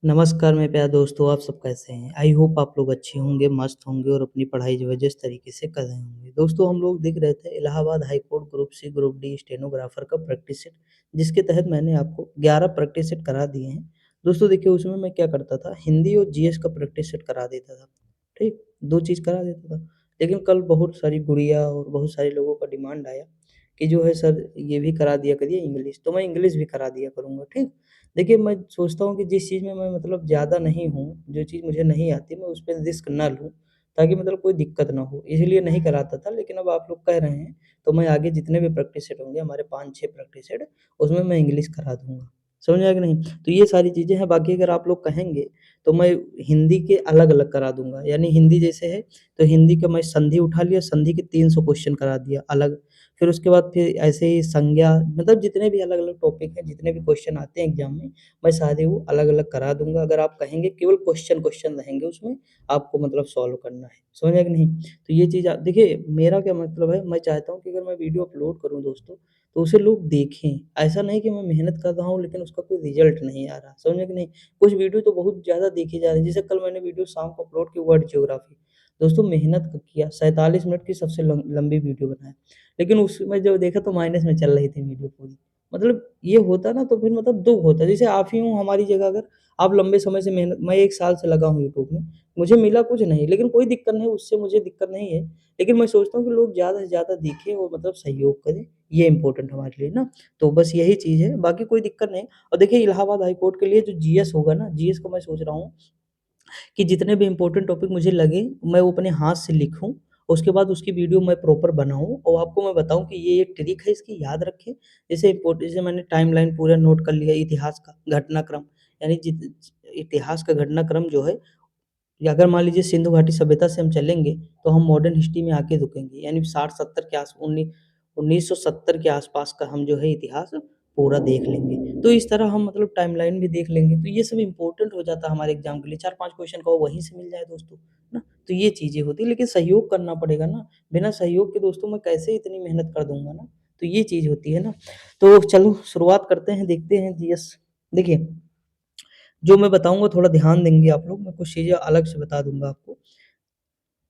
नमस्कार मेरे प्यारे दोस्तों, आप सब कैसे हैं? आई होप आप लोग अच्छे होंगे, मस्त होंगे और अपनी पढ़ाई जो है जिस तरीके से कर रहे होंगे। दोस्तों हम लोग देख रहे थे Allahabad high court group C, group D stenographer का प्रैक्टिस सेट, जिसके तहत मैंने आपको 11 प्रैक्टिस सेट करा दिए हैं। दोस्तों देखिए उसमें मैं क्या करता था, हिंदी और जीएस का प्रैक्टिस सेट करा देता था, ठीक? 2 चीज़ करा देता था। लेकिन कल बहुत सारी गुड़िया और बहुत सारे लोगों का डिमांड आया कि जो है सर ये भी करा दिया करिए इंग्लिश, तो मैं इंग्लिश भी करा दिया करूँगा, ठीक? देखिए, मैं सोचता हूँ कि जिस चीज़ में मैं मतलब ज़्यादा नहीं हूँ, जो चीज़ मुझे नहीं आती, मैं उसपे रिस्क ना लूँ, ताकि मतलब कोई दिक्कत ना हो, इसीलिए नहीं कराता था। लेकिन अब आप लोग कह रहे हैं, तो मैं आगे जितने भी प्रैक्टिस सेट होंगे, हमारे 5-6 प्रैक्टिस सेट, उसमें मैं इंग्लिश करा दूँगा। समझ आया कि नहीं? तो ये सारी चीज़ें हैं, बाकी अगर आप लोग कहेंगे, तो मैं हिंदी के अलग-अलग करा दूँगा। यानी हिंदी जैसे है, तो हिंदी का मैं संधि उठा लिया, संधि के 300 क्वेश्चन करा दिया अलग। फिर उसके बाद फिर ऐसे ही संज्ञा मतलब जितने भी अलग-अलग टॉपिक हैं, जितने भी क्वेश्चन आते हैं एग्ज़ाम में, मैं सारे वो अलग-अलग करा दूँगा। अगर आप कहेंगे केवल क्वेश्चन रहेंगे उसमें, आपको मतलब सॉल्व करना है। समझ आया कि नहीं? तो ये चीज़ आप देखिए मेरा क्या मतलब है, मैं चाहता हूँ कि अगर मैं वीडियो अपलोड करूँ दोस्तों, तो उसे लोग देखें। ऐसा नहीं कि मैं मेहनत कर रहा हूँ लेकिन उसका कोई रिज़ल्ट नहीं आ रहा। समझे कि नहीं? कुछ वीडियो तो बहुत ज़्यादा देखे जा रहे हैं। जैसे कल मैंने वीडियो शाम को अपलोड की वर्ल्ड ज्योग्राफी। दोस्तों मेहनत किया, 47 मिनट की सबसे लंबी वीडियो बनाया। लेकिन उसमें जब देखा तो माइनस में चल रही थी वीडियो पूरी। मतलब ये होता ना तो फिर मतलब दुःख होता। जैसे आप ही हो हमारी जगह अगर आप लंबे समय से मेहनत मैं 1 साल से लगा हूँ यूट्यूब में, मुझे मिला कुछ नहीं, लेकिन कोई दिक्कत नहीं, उससे मुझे दिक्कत नहीं है। लेकिन मैं सोचता हूँ कि लोग ज़्यादा से ज़्यादा देखें और मतलब सहयोग करें, ये इम्पोर्टेंट हमारे लिए ना। तो बस यही चीज़ है, बाकी कोई दिक्कत नहीं। और देखिए इलाहाबाद हाई कोर्ट के लिए जो जीएस होगा ना, जीएस को मैं सोच रहा हूँ कि जितने भी इम्पोर्टेंट टॉपिक मुझे लगे, मैं वो अपने हाथ से लिखूँ, उसके बाद उसकी वीडियो मैं प्रॉपर बनाऊँ और आपको मैं बताऊँ कि ये ट्रिक है इसकी याद रखें। जैसे मैंने टाइमलाइन पूरा नोट कर लिया इतिहास का घटनाक्रम, यानी जित इतिहास का घटनाक्रम जो है या अगर मान लीजिए सिंधु घाटी सभ्यता से हम चलेंगे, तो हम मॉडर्न हिस्ट्री में आके रुकेंगे, यानी 60-70 के आस 1970 के आसपास का हम जो है इतिहास पूरा देख लेंगे। तो इस तरह हम मतलब टाइमलाइन भी देख लेंगे, तो ये सब इम्पोर्टेंट हो जाता है हमारे एग्ज़ाम के लिए, 4-5 क्वेश्चन का वहीं से मिल जाए दोस्तों, ना? तो ये चीज़ें होती हैं, लेकिन सहयोग करना पड़ेगा ना, बिना सहयोग के दोस्तों मैं कैसे इतनी मेहनत कर दूँगा ना, तो ये चीज़ होती है ना। तो चलो शुरुआत करते हैं, देखते हैं जीएस। देखिए जो मैं बताऊँगा थोड़ा ध्यान देंगे आप लोग, मैं कुछ चीज़ें अलग से बता दूँगा आपको।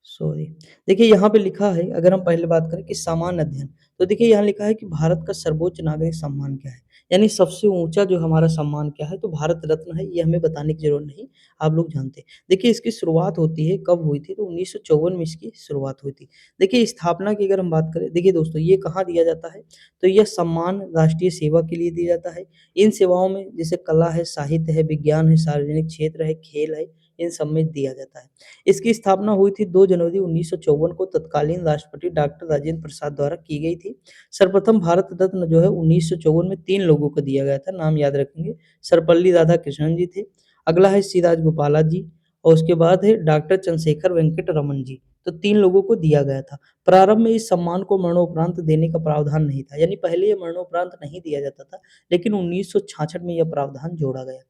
सॉरी। देखिए यहाँ पे लिखा है अगर हम पहले बात करें कि सामान्य अध्ययन, तो देखिए यहाँ लिखा है कि भारत का सर्वोच्च नागरिक सम्मान क्या है? यानी सबसे ऊँचा जो हमारा सम्मान क्या है? तो भारत रत्न है, ये हमें बताने की ज़रूरत नहीं, आप लोग जानते हैं। देखिए इसकी शुरुआत होती है, कब हुई थी? तो 1954 में इसकी शुरुआत हुई थी। देखिए स्थापना की अगर हम बात करें, देखिए दोस्तों ये कहाँ दिया जाता है? तो यह सम्मान राष्ट्रीय सेवा के लिए दिया जाता है। इन सेवाओं में जैसे कला है, साहित्य है, विज्ञान है, सार्वजनिक क्षेत्र है, खेल है, इन सब में दिया जाता है। इसकी स्थापना हुई थी 2 जनवरी 1954 को तत्कालीन राष्ट्रपति डॉक्टर राजेंद्र प्रसाद द्वारा की गई थी। सर्वप्रथम भारत रत्न जो है 1954 में 3 लोगों को दिया गया था, नाम याद रखेंगे, सर्वपल्ली राधाकृष्णन जी थे, अगला है सी राजगोपाला जी और उसके बाद है डॉक्टर चंद्रशेखर वेंकट रमन जी। तो 3 लोगों को दिया गया था। प्रारंभ में इस सम्मान को मरणोपरांत देने का प्रावधान नहीं था, यानी पहले ये मरणोपरांत नहीं दिया जाता था, लेकिन 1966 में यह प्रावधान जोड़ा गया।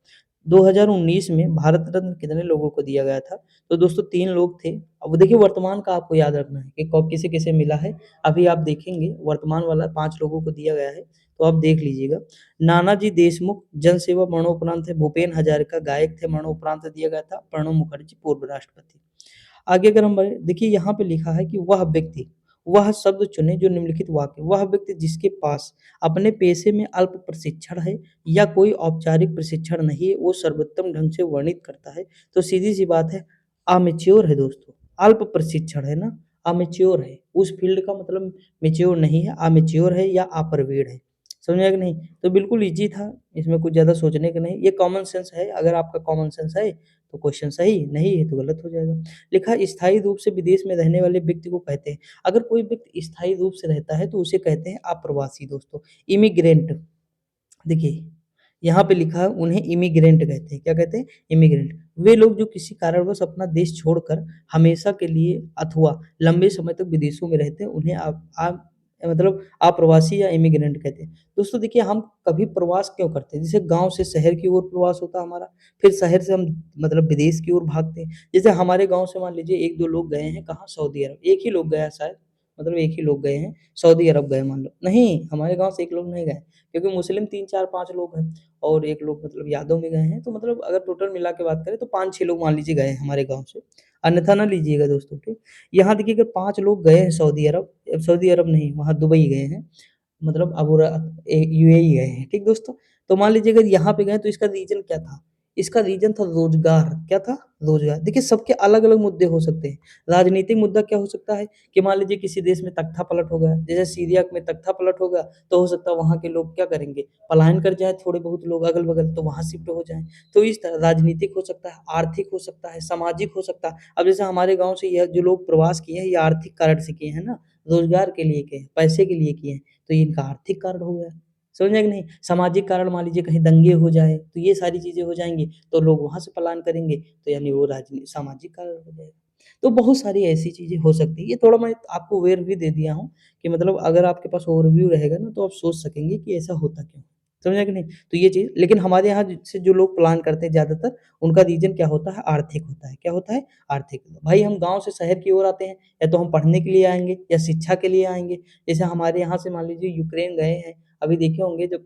2019 में भारत रत्न कितने लोगों को दिया गया था? तो दोस्तों 3 लोग थे। अब देखिए वर्तमान का आपको याद रखना है कि कब किसे-किसे मिला है। अभी आप देखेंगे वर्तमान वाला 5 लोगों को दिया गया है, तो आप देख लीजिएगा। नानाजी देशमुख जन सेवा मरणोपरांत है, भूपेन हजारिका गायक थे मरणोपरांत दिया गया था, प्रणब मुखर्जी पूर्व राष्ट्रपति। आगे अगर हम बढ़े देखिए यहाँ पे लिखा है कि वह शब्द चुनें जो निम्नलिखित वाक्य वह व्यक्ति जिसके पास अपने पेशे में अल्प प्रशिक्षण है या कोई औपचारिक प्रशिक्षण नहीं है, वो सर्वोत्तम ढंग से वर्णित करता है। तो सीधी-सी बात है, अमेच्योर है दोस्तों, अल्प प्रशिक्षण है ना, अमेच्योर है। उस फील्ड का मतलब मैच्योर नहीं है, अमेच्योर है या अप्रवीण है। समझ में आया कि नहीं? तो बिल्कुल ईज़ी था, इसमें कुछ ज़्यादा सोचने का नहीं। ये कॉमन सेंस है, अगर आपका कॉमन सेंस है, तो क्वेश्चन सही, नहीं है तो गलत हो जाएगा। लिखा स्थायी रूप से विदेश में रहने वाले व्यक्ति को कहते हैं। अगर कोई व्यक्ति स्थायी रूप से रहता है तो उसे कहते हैं अप्रवासी दोस्तों, इमिग्रेंट। देखिए, यहाँ पे लिखा है उन्हें इमिग्रेंट कहते हैं। क्या कहते हैं? इमिग्रेंट। वे लोग जो किसी कारणवश अपना देश छोड़कर हमेशा के लिए अथवा लंबे समय तक विदेशों में रहते हैं, उन्हें मतलब अप्रवासी या इमिग्रेंट कहते हैं। दोस्तों देखिए हम कभी प्रवास क्यों करते हैं? जैसे गाँव से शहर की ओर प्रवास होता है हमारा, फिर शहर से हम मतलब विदेश की ओर भागते हैं। जैसे हमारे गाँव से मान लीजिए 1-2 लोग गए हैं कहाँ? सऊदी अरब, एक ही लोग गया शायद, मतलब एक ही लोग गए हैं, सऊदी अरब गए मान लो। नहीं, हमारे गाँव से एक लोग नहीं गए, क्योंकि मुस्लिम 3, 4, 5 लोग हैं और 1 लोग मतलब यादव में गए हैं, तो मतलब अगर टोटल मिला के बात करें तो 5-6 लोग मान लीजिए गए हैं हमारे गाँव से, अन्यथा ना लीजिएगा दोस्तों, ठीक। यहाँ देखिए अगर 5 लोग गए हैं सऊदी अरब नहीं, वहाँ दुबई गए हैं, मतलब यूएई गए हैं, ठीक दोस्तों? तो मान लीजिए अगर यहाँ पे गए तो इसका रीज़न क्या था? इसका रीज़न था रोज़गार, क्या था? रोज़गार। देखिए सबके अलग-अलग मुद्दे हो सकते हैं। राजनीतिक मुद्दा क्या हो सकता है कि मान लीजिए किसी देश में तख्ता पलट हो गया, जैसे सीरिया में तख्ता पलट हो गया, तो हो सकता है वहाँ के लोग क्या करेंगे? पलायन कर जाएँ थोड़े बहुत लोग अगल-बगल, तो वहाँ शिफ्ट हो जाएँ। तो इस तरह राजनीतिक हो सकता है, आर्थिक हो सकता है, सामाजिक हो सकता है। अब जैसे हमारे गाँव से यह जो लोग प्रवास किए हैं, ये आर्थिक कारण से किए हैं ना, रोज़गार के लिए किए हैं, पैसे के लिए किए हैं, तो ये इनका आर्थिक कारण हो गया। समझ में आया कि नहीं? सामाजिक कारण मान लीजिए कहीं दंगे हो जाए, तो ये सारी चीज़ें हो जाएँगी, तो लोग वहाँ से पलायन करेंगे, तो यानी वो सामाजिक कारण हो जाएगा। तो बहुत सारी ऐसी चीज़ें हो सकती हैं। ये थोड़ा मैं आपको ओवरव्यू दे दिया हूँ कि मतलब अगर आपके पास ओवरव्यू रहेगा ना, तो आप सोच सकेंगे कि ऐसा होता क्यों? समझ आया कि नहीं? तो ये चीज़ लेकिन हमारे यहाँ से जो लोग प्लान करते हैं ज़्यादातर, उनका रीज़न क्या होता है? आर्थिक होता है। क्या होता है? आर्थिक। भाई हम गाँव से शहर की ओर आते हैं, या तो हम पढ़ने के लिए आएँगे या शिक्षा के लिए आएँगे। जैसे हमारे यहाँ से मान लीजिए यूक्रेन गए हैं, अभी देखे होंगे जब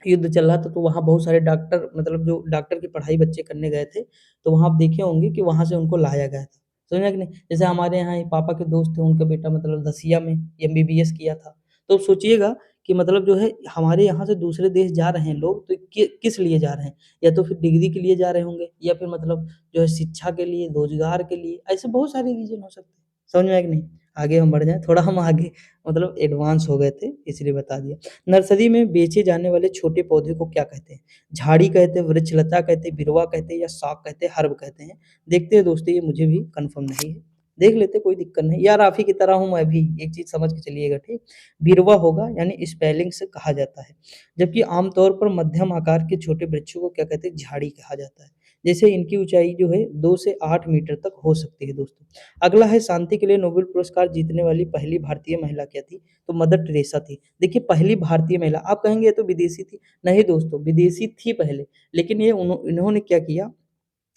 युद्ध चल रहा था तो वहाँ बहुत सारे डॉक्टर मतलब जो डॉक्टर की पढ़ाई बच्चे करने गए थे, तो वहाँ आप देखे होंगे कि वहाँ से उनको लाया गया था। समझ में आया कि नहीं? जैसे हमारे यहाँ एक पापा के दोस्त थे, उनका बेटा मतलब रसिया में एमबीबीएस किया था। तो सोचिएगा कि मतलब जो है हमारे यहाँ से दूसरे देश जा रहे हैं लोग तो किस लिए जा रहे हैं? या तो फिर डिग्री के लिए जा रहे होंगे या फिर मतलब जो है शिक्षा के लिए, रोज़गार के लिए, ऐसे बहुत सारे रीज़न हो सकते हैं। समझ में आया कि नहीं? आगे हम बढ़ जाएँ, थोड़ा हम आगे मतलब एडवांस हो गए थे इसलिए बता दिया। नर्सरी में बेचे जाने वाले छोटे पौधे को क्या कहते हैं? झाड़ी कहते हैं, वृक्षलता कहते हैं, बिरवा कहते हैं या शाक कहते हैं, हर्ब कहते हैं? देखते हैं दोस्तों ये मुझे भी कन्फर्म नहीं है। देख लेते हैं कोई दिक्कत नहीं। यार आप ही की तरह हूँ मैं भी, एक चीज़ समझ के चलिएगा ठीक? बिरवा होगा यानी स्पेलिंग से कहा जाता है। जबकि आम तौर पर मध्यम आकार के छोटे वृक्षों को क्या कहते हैं? झाड़ी कहा जाता है। जैसे इनकी ऊँचाई जो है 2 से 8 मीटर तक हो सकती है दोस्तों। अगला है शांति के लिए नोबेल पुरस्कार जीतने वाली पहली भारतीय महिला क्या थी? तो मदर टेरेसा थी। देखिए पहली भारतीय महिला, आप कहेंगे ये तो विदेशी थी। नहीं दोस्तों, विदेशी थी पहले, लेकिन ये इन्होंने क्या किया,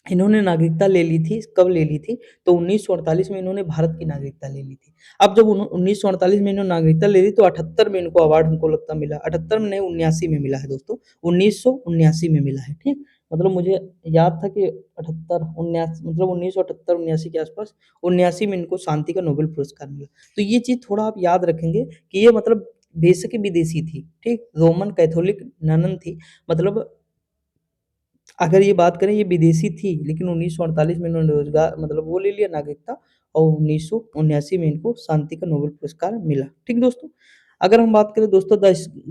इन्होंने नागरिकता ले ली थी, कब ले ली थी? तो 1948 में इन्होंने भारत की नागरिकता ले ली थी। अब जब 1948 में इन्होंने नागरिकता ले ली तो 78 में इनको अवार्ड हमको लगता मिला। 78 में नहीं 79 में मिला है दोस्तों, 1979 में मिला है, ठीक? मतलब मुझे याद था कि 78 79 मतलब 1978-79 के आस-पास 79 में इनको शांति का नोबेल पुरस्कार मिला। तो ये चीज़ थोड़ा आप याद रखेंगे कि ये मतलब बेशक ही विदेशी थी, ठीक? रोमन कैथोलिक ननन थी, मतलब अगर ये बात करें ये विदेशी थी, लेकिन 1948 में इन्होंने रोज़गार मतलब वो ले लिया नागरिकता और 1979 में इनको शांति का नोबेल पुरस्कार मिला। ठीक दोस्तों? अगर हम बात करें दोस्तों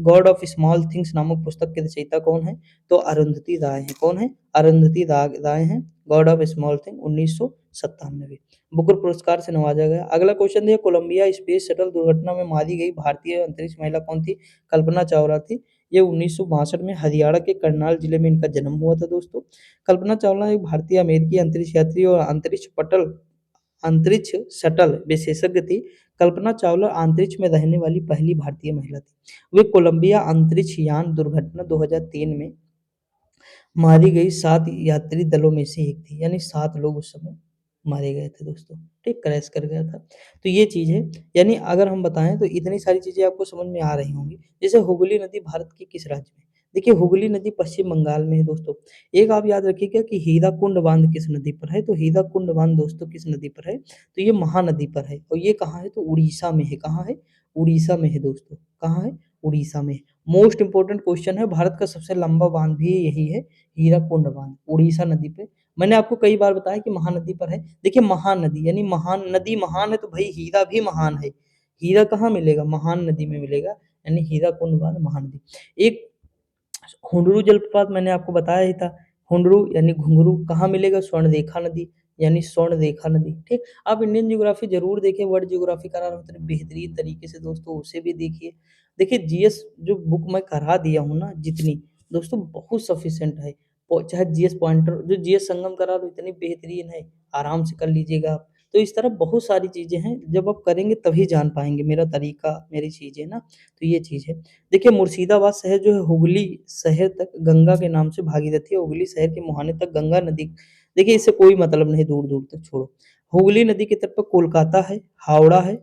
गॉड ऑफ स्मॉल थिंग्स नामक पुस्तक के रचयिता कौन है? तो अरुंधति राय हैं। कौन है? अरुंधति राय हैं। God of small thing 1997 Booker पुरस्कार से नवाजा गया। अगला क्वेश्चन है कोलंबिया स्पेस शटल दुर्घटना में मारी गई भारतीय अंतरिक्ष महिला कौन थी? कल्पना चावला थी। ये 1962 में हरियाणा के करनाल जिले में इनका जन्म हुआ था दोस्तों। कल्पना चावला एक भारतीय अमेरिकी अंतरिक्ष यात्री और अंतरिक्ष शटल विशेषज्ञ थी। कल्पना चावला अंतरिक्ष में रहने वाली पहली भारतीय महिला थी। वे कोलंबिया अंतरिक्ष यान दुर्घटना 2003 में मारी गई 7 यात्री दलों में से एक थी, यानी 7 लोग उस समय मारे गए थे दोस्तों, ठीक? क्रैश कर गया था। तो ये चीज़ है, यानी अगर हम बताएँ तो इतनी सारी चीज़ें आपको समझ में आ रही होंगी। जैसे हुगली नदी भारत के किस राज्य में? देखिए हुगली नदी पश्चिम बंगाल में है दोस्तों। एक आप याद रखिएगा कि हीराकुंड बाँध किस नदी पर है? तो हीराकुंड बाँध दोस्तों किस नदी पर है? तो ये महानदी पर है और ये कहाँ है? तो उड़ीसा में है। कहाँ है? उड़ीसा में है दोस्तों। कहाँ है? उड़ीसा में। मोस्ट इम्पोर्टेंट क्वेश्चन है, भारत का सबसे लंबा बाँध भी यही है, हीराकुंड बाँध, उड़ीसा नदी पे। मैंने आपको कई बार बताया कि महानदी पर है। देखिए महानदी यानी महान नदी महान है तो भई हीरा भी महान है। हीरा कहाँ मिलेगा? महान नदी में मिलेगा, यानी हीराकुंड बाँध महानदी। एक हुंडरू जलप्रपात मैंने आपको बताया ही था। हुंडरू यानी घुंघरू कहाँ मिलेगा? स्वर्णरेखा नदी, यानी स्वर्णरेखा नदी, ठीक? आप इंडियन ज्योग्राफी ज़रूर देखें, वर्ल्ड ज्योग्राफी करा रहा हूँ इतने बेहतरीन तरीके से दोस्तों, उसे भी देखिए। देखिए जीएस जो बुक मैं करा दिया हूँ ना जितनी, दोस्तों बहुत सफिशिएंट है। चाहे जीएस पॉइंटर जो जीएस संगम करा रहा हूँ इतनी बेहतरीन है, आराम से कर लीजिएगा आप। तो इस तरह बहुत सारी चीज़ें हैं, जब आप करेंगे तभी जान पाएँगे मेरा तरीका, मेरी चीज़ें ना, तो ये चीज़ है। देखिए मुर्शिदाबाद शहर जो है हुगली शहर तक गंगा के नाम से भागीरथी है, हुगली शहर के मुहाने तक गंगा नदी, देखिए इससे कोई मतलब नहीं दूर-दूर तक छोड़ो। हुगली नदी के तट पर कोलकाता है, हावड़ा है,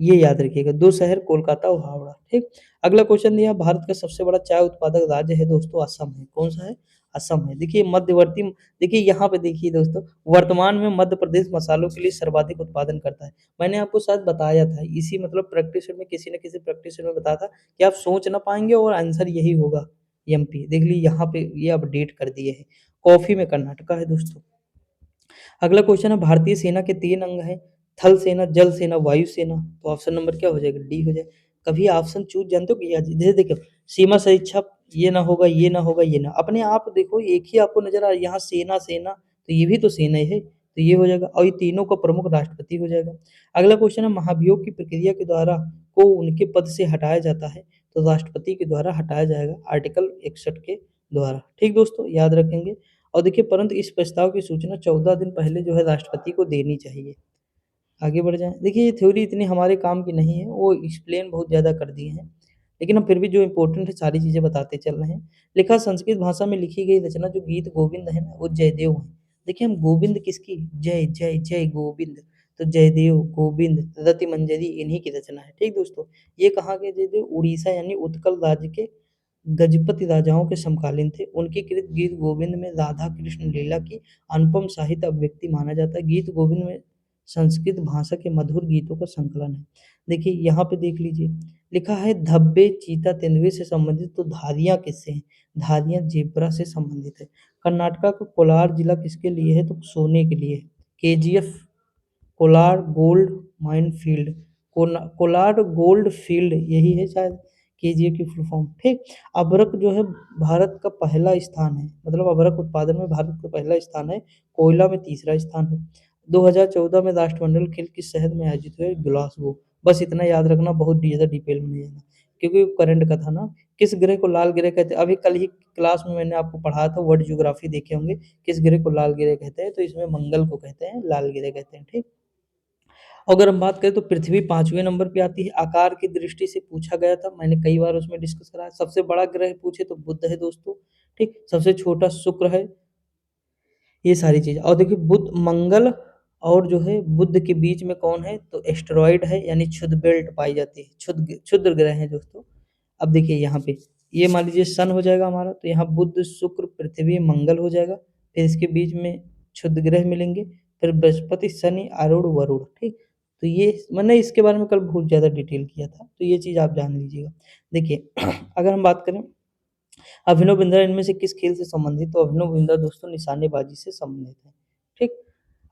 ये याद रखिएगा, 2 शहर कोलकाता और हावड़ा, ठीक? अगला क्वेश्चन दिया भारत का सबसे बड़ा चाय उत्पादक राज्य है दोस्तों असम है, कौन-सा है? असम है। देखिए मध्यवर्ती देखिए यहाँ पे देखिए दोस्तों, वर्तमान में मध्य प्रदेश मसालों के लिए सर्वाधिक उत्पादन करता है। मैंने आपको शायद बताया था, इसी मतलब प्रैक्टिस में किसी न किसी प्रैक्टिस में बताया था कि आप सोच ना पाएँगे और आंसर यही होगा, एमपी। देख लीजिए यहाँ पे ये अपडेट कर दिए हैं। कॉफ़ी में कर्नाटका है दोस्तों। अगला क्वेश्चन है भारतीय सेना के 3 अंग हैं, थल सेना, जल सेना, वायु सेना। तो ऑप्शन नंबर क्या हो जाएगा? डी हो जाएगा। कभी ऑप्शन चूज़ जानते हो कि जैसे देखो सीमा समीक्षा ये ना होगा, ये ना होगा, ये ना अपने आप देखो एक ही आपको नज़र आ रहा है यहाँ सेना, सेना तो ये भी तो सेना ही है, तो ये हो जाएगा और ये तीनों का प्रमुख राष्ट्रपति हो जाएगा। अगला क्वेश्चन है महाभियोग की प्रक्रिया के द्वारा को उनके पद से हटाया जाता है, तो राष्ट्रपति के द्वारा हटाया जाएगा आर्टिकल 61 के द्वारा। ठीक दोस्तों, याद रखेंगे। और देखिए परंतु इस प्रस्ताव की सूचना 14 दिन पहले जो है राष्ट्रपति को देनी चाहिए। आगे बढ़ जाएँ। देखिए ये थ्योरी इतनी हमारे काम की नहीं है, वो एक्सप्लेन बहुत ज़्यादा कर दिए हैं। लेकिन हम फिर भी जो इम्पोर्टेंट है सारी चीज़ें बताते चल रहे हैं। लिखा संस्कृत भाषा में लिखी गई रचना जो गीत गोविंद है ना, वो जयदेव है। देखिए हम गोविंद किसकी जय, जय, जय गोविंद, तो जयदेव, गोविंद, रतिमंजरी इन्हीं की रचना है। ठीक दोस्तों? ये कहाँ के जयदेव? उड़ीसा यानी उत्कल राज्य के गजपति राजाओं के समकालीन थे। उनके कृत गीत गोविंद में राधा कृष्ण लीला की अनुपम साहित्य अभिव्यक्ति माना जाता है। गीत गोविंद में संस्कृत भाषा के मधुर गीतों का संकलन है। देखिए यहाँ पे देख लीजिए, लिखा है धब्बे चीता तेंदुए से संबंधित, तो धारियाँ किससे हैं? धारियाँ ज़ेब्रा से संबंधित है। कर्नाटका का कोलार जिला किसके लिए है? तो सोने के लिए है। KGF Kolar gold mine field, Kolar gold field यही है शायद केजीए की फुल फॉर्म। ठीक। अभ्रक जो है भारत का पहला स्थान है, मतलब अभ्रक उत्पादन में भारत का पहला स्थान है, कोयला में तीसरा स्थान है। 2014 में राष्ट्रमंडल खेल किस शहर में आयोजित हुए? ग्लासगो। बस इतना याद रखना, बहुत ज़्यादा डिटेल में नहीं जाना, क्योंकि करंट का था ना। किस ग्रह को लाल ग्रह कहते हैं? अभी कल ही क्लास में मैंने आपको पढ़ाया था, वर्ल्ड ज्योग्राफी देखे होंगे। किस ग्रह को लाल ग्रह कहते हैं? तो इसमें मंगल को कहते हैं, लाल ग्रह कहते हैं। ठीक। अगर हम बात करें तो पृथ्वी 5वें नंबर पे आती है, आकार की दृष्टि से पूछा गया था, मैंने कई बार उसमें डिस्कस करा है। सबसे बड़ा ग्रह पूछे तो बुध है दोस्तों, ठीक? सबसे छोटा शुक्र है, ये सारी चीज़ें। और देखिए बुध, मंगल और जो है बुध के बीच में कौन है? तो एस्टेरॉइड है, यानी क्षुद्र बेल्ट पाई जाती है, क्षुद्र ग्रह हैं दोस्तों। अब देखिए यहाँ पे, ये मान लीजिए सन हो जाएगा हमारा, तो यहाँ बुध, शुक्र, पृथ्वी, मंगल हो जाएगा। फिर इसके बीच में क्षुद्र ग्रह मिलेंगे, फिर बृहस्पति, शनि, आरूढ़, वरुण, ठीक? तो ये मैंने इसके बारे में कल बहुत ज़्यादा डिटेल किया था, तो ये चीज़ आप जान लीजिएगा। देखिए अगर हम बात करें अभिनव बिंद्रा इनमें से किस खेल से संबंधित? तो अभिनव बिंद्रा दोस्तों निशानेबाजी से संबंधित है, ठीक?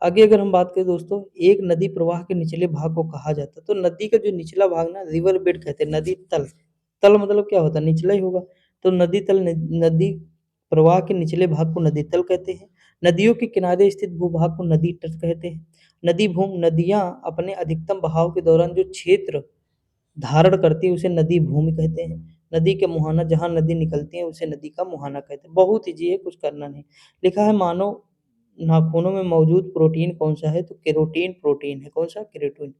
आगे अगर हम बात करें दोस्तों, एक नदी प्रवाह के निचले भाग को कहा जाता है, तो नदी का जो निचला भाग ना रिवर बेड कहते हैं, नदी तल। तल मतलब क्या होता है? निचला ही होगा। तो नदी तल नदी प्रवाह के निचले भाग को नदी तल कहते हैं। नदियों के किनारे स्थित भूभाग को नदी तट कहते हैं। नदी भूमि, नदियाँ अपने अधिकतम बहाव के दौरान जो क्षेत्र धारण करती है उसे नदी भूमि कहते हैं। नदी के मुहाना, जहाँ नदी निकलती है उसे नदी का मुहाना कहते हैं। बहुत ईज़ी है, कुछ करना नहीं। लिखा है मानव नाखूनों में मौजूद प्रोटीन कौन-सा है? तो केरोटीन प्रोटीन है। कौन-सा? केराटिन।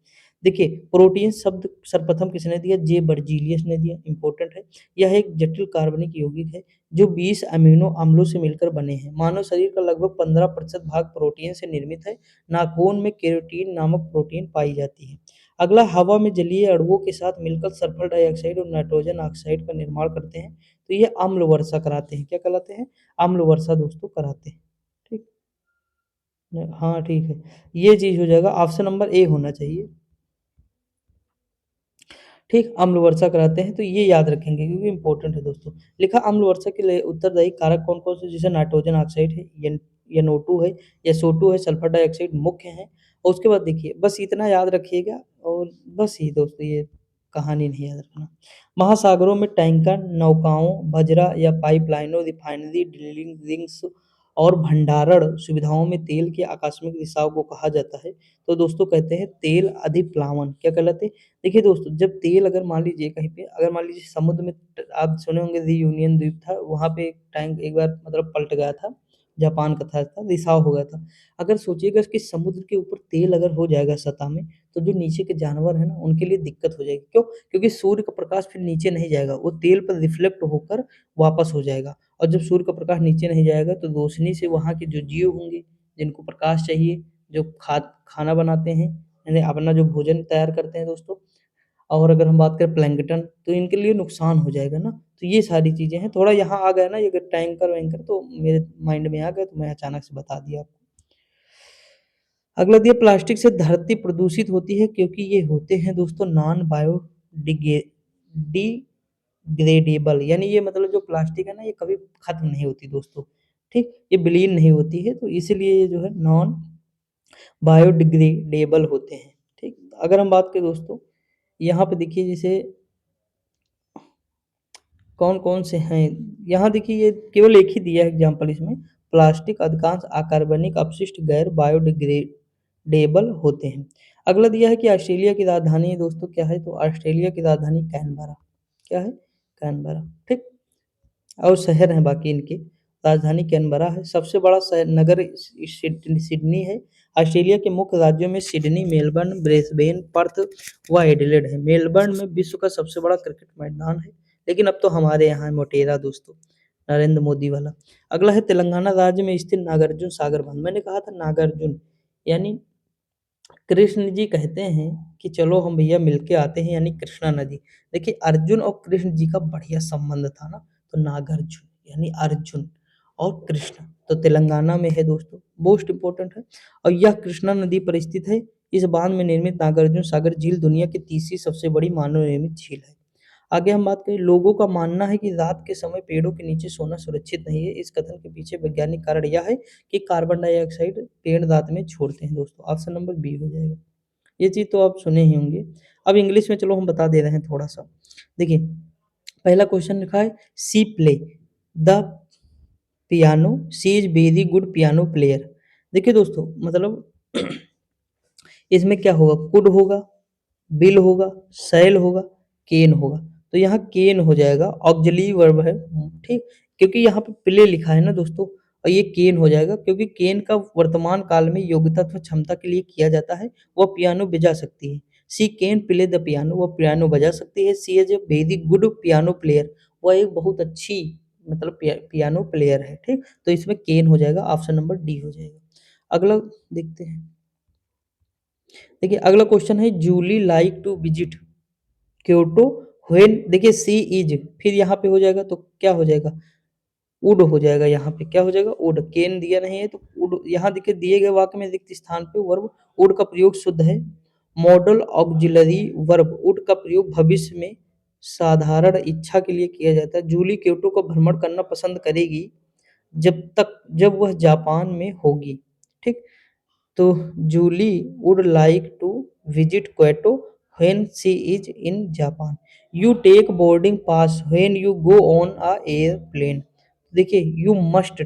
देखिए प्रोटीन शब्द सर्वप्रथम किसने दिया? जे बर्जीलियस ने दिया, इम्पोर्टेंट है। यह एक जटिल कार्बनिक यौगिक है जो 20 अमीनो अम्लों से मिलकर बने हैं। मानव शरीर का लगभग 15% भाग प्रोटीन से निर्मित है। नाखून में केराटिन नामक प्रोटीन पाई जाती है। अगला, हवा में जलीय अणुओं के साथ मिलकर सल्फर डाइऑक्साइड और नाइट्रोजन ऑक्साइड का निर्माण करते हैं, तो ये अम्ल वर्षा कराते हैं। क्या कहलाते हैं? अम्ल वर्षा दोस्तों कराते हैं। ठीक? हाँ, ठीक है। ये चीज़ हो जाएगा, ऑप्शन नंबर ए होना चाहिए। ठीक, अम्ल वर्षा कराते हैं, तो ये याद रखेंगे क्योंकि इम्पोर्टेंट है दोस्तों। लिखा अम्ल वर्षा के लिए उत्तरदायी कारक कौन-कौन से? जैसे नाइट्रोजन ऑक्साइड है, NO2 है, SO2 है, सल्फर डाइऑक्साइड मुख्य हैं। और उसके बाद देखिए बस इतना याद रखिएगा, और बस ये दोस्तों, ये कहानी नहीं याद रखना। महासागरों में टैंकर, नौकाओं, बजरा या पाइपलाइनों, रिफाइनरी, ड्रिलिंग रिंग्स और भंडारण सुविधाओं में तेल के आकस्मिक रिसाव को कहा जाता है। तो दोस्तों कहते हैं तेल अधिप्लावन। क्या कहलाते हैं? देखिए दोस्तों, जब तेल अगर मान लीजिए कहीं पे, अगर मान लीजिए समुद्र में, आप सुने होंगे रियूनियन द्वीप था, वहाँ पे एक टैंक एक बार मतलब पलट गया था, जापान का था, रिसाव हो गया था। अगर सोचिएगा कि समुद्र के ऊपर तेल अगर हो जाएगा सतह में, तो जो नीचे के जानवर हैं ना, उनके लिए दिक्कत हो जाएगी। क्यों? क्योंकि सूर्य का प्रकाश फिर नीचे नहीं जाएगा, वो तेल पर रिफ्लेक्ट होकर वापस हो जाएगा, और जब सूर्य का प्रकाश नीचे नहीं जाएगा, तो रोशनी से वहाँ के जो जीव होंगे, जिनको प्रकाश चाहिए, जो खाना बनाते हैं, यानी अपना जो भोजन तैयार करते हैं दोस्तों, और अगर हम बात करें प्लैंकटन तो इनके लिए नुकसान हो जाएगा ना। तो ये सारी चीज़ें हैं, थोड़ा यहाँ आ गया ना ये टैंकर-वैंकर तो मेरे माइंड में आ गया तो मैं अचानक से बता दिया आपको। अगला दिया प्लास्टिक से धरती प्रदूषित होती है क्योंकि ये होते हैं दोस्तों नॉन बायोडिगे डिग्रेडेबल, यानी ये मतलब जो प्लास्टिक है ना ये कभी खत्म नहीं होती दोस्तों, ठीक? ये विलीन नहीं होती है तो इसीलिए ये जो है नॉन बायोडिग्रेडेबल होते हैं, ठीक? अगर हम बात करें दोस्तों, यहाँ पे देखिए जैसे कौन-कौन से हैं, यहाँ देखिए ये केवल एक ही दिया है एग्ज़ाम्पल इसमें, प्लास्टिक अधिकांश अकार्बनिक अपशिष्ट गैर बायोडिग्रेडेबल होते हैं। अगला दिया है कि ऑस्ट्रेलिया की राजधानी दोस्तों क्या है? तो ऑस्ट्रेलिया की राजधानी कैनबरा, क्या है? कैनबरा, ठीक? और शहर हैं बाकी इनके, राजधानी कैनबरा है, सबसे बड़ा शहर नगर सिडनी है। ऑस्ट्रेलिया के मुख्य राज्यों में सिडनी, मेलबर्न, ब्रिस्बेन, पर्थ व एडिलेड है। मेलबर्न में विश्व का सबसे बड़ा क्रिकेट मैदान है, लेकिन अब तो हमारे यहाँ है मोटेरा दोस्तों, नरेंद्र मोदी वाला। अगला है तेलंगाना राज्य में स्थित नागार्जुन सागर बांध। मैंने कहा था नागार्जुन, यानी कृष्ण जी कहते हैं कि चलो हम भैया मिलके आते हैं, यानी कृष्णा नदी। देखिए अर्जुन और कृष्ण जी का बढ़िया संबंध था ना, तो नागार्जुन यानी अर्जुन और कृष्ण तो तेलंगाना में है दोस्तों, मोस्ट इंपॉर्टेंट है। और यह कृष्णा नदी पर स्थित है। इस बांध में निर्मित नागार्जुन सागर झील दुनिया की तीसरी सबसे बड़ी मानव निर्मित झील है। आगे हम बात करें, लोगों का मानना है कि रात के समय पेड़ों के नीचे सोना सुरक्षित नहीं है। इस कथन के पीछे वैज्ञानिक कारण यह है कि कार्बन डाइऑक्साइड पेड़ रात में छोड़ते हैं दोस्तों। ऑप्शन नंबर बी हो जाएगा। ये चीज़ तो आप सुने ही होंगे। अब इंग्लिश में चलो हम बता दे रहे हैं थोड़ा-सा। देखिए, पहला क्वेश्चन लिखा है she play the piano, she is very good piano player. देखिए दोस्तों मतलब इसमें क्या होगा? कुड होगा, विल होगा, शैल होगा, कैन होगा। तो यहाँ कैन हो जाएगा, ऑक्सिलरी वर्ब है, ठीक? क्योंकि यहाँ पे प्ले लिखा है ना दोस्तों, और ये कैन हो जाएगा क्योंकि कैन का वर्तमान काल में योग्यता अथवा क्षमता के लिए किया जाता है। वह पियानो बजा सकती है। She can play the piano, वह पियानो बजा सकती है। She is a very good piano player, वह एक बहुत अच्छी मतलब पियानो प्लेयर है, ठीक? तो इसमें कैन हो जाएगा, ऑप्शन नंबर डी हो जाएगा। अगला देखते हैं। देखिए अगला क्वेश्चन है Julie like to visit Kyoto when, देखिए सी इज, फिर यहाँ पे हो जाएगा तो क्या हो जाएगा? वुड हो जाएगा, यहाँ पे क्या हो जाएगा? वुड। केन दिया नहीं है तो वुड, यहाँ देखिए दिए गए वाक्य में रिक्त स्थान पे वर्ब वुड का प्रयोग शुद्ध है। मॉडल ऑक्सिलरी वर्ब वुड का प्रयोग भविष्य में साधारण इच्छा के लिए किया जाता है। जूली क्योटो का भ्रमण करना पसंद करेगी जब वह जापान में होगी, ठीक? तो Jully would like to visit Kyoto when she is in Japan. You take boarding pass when you go on a airplane. देखिए you must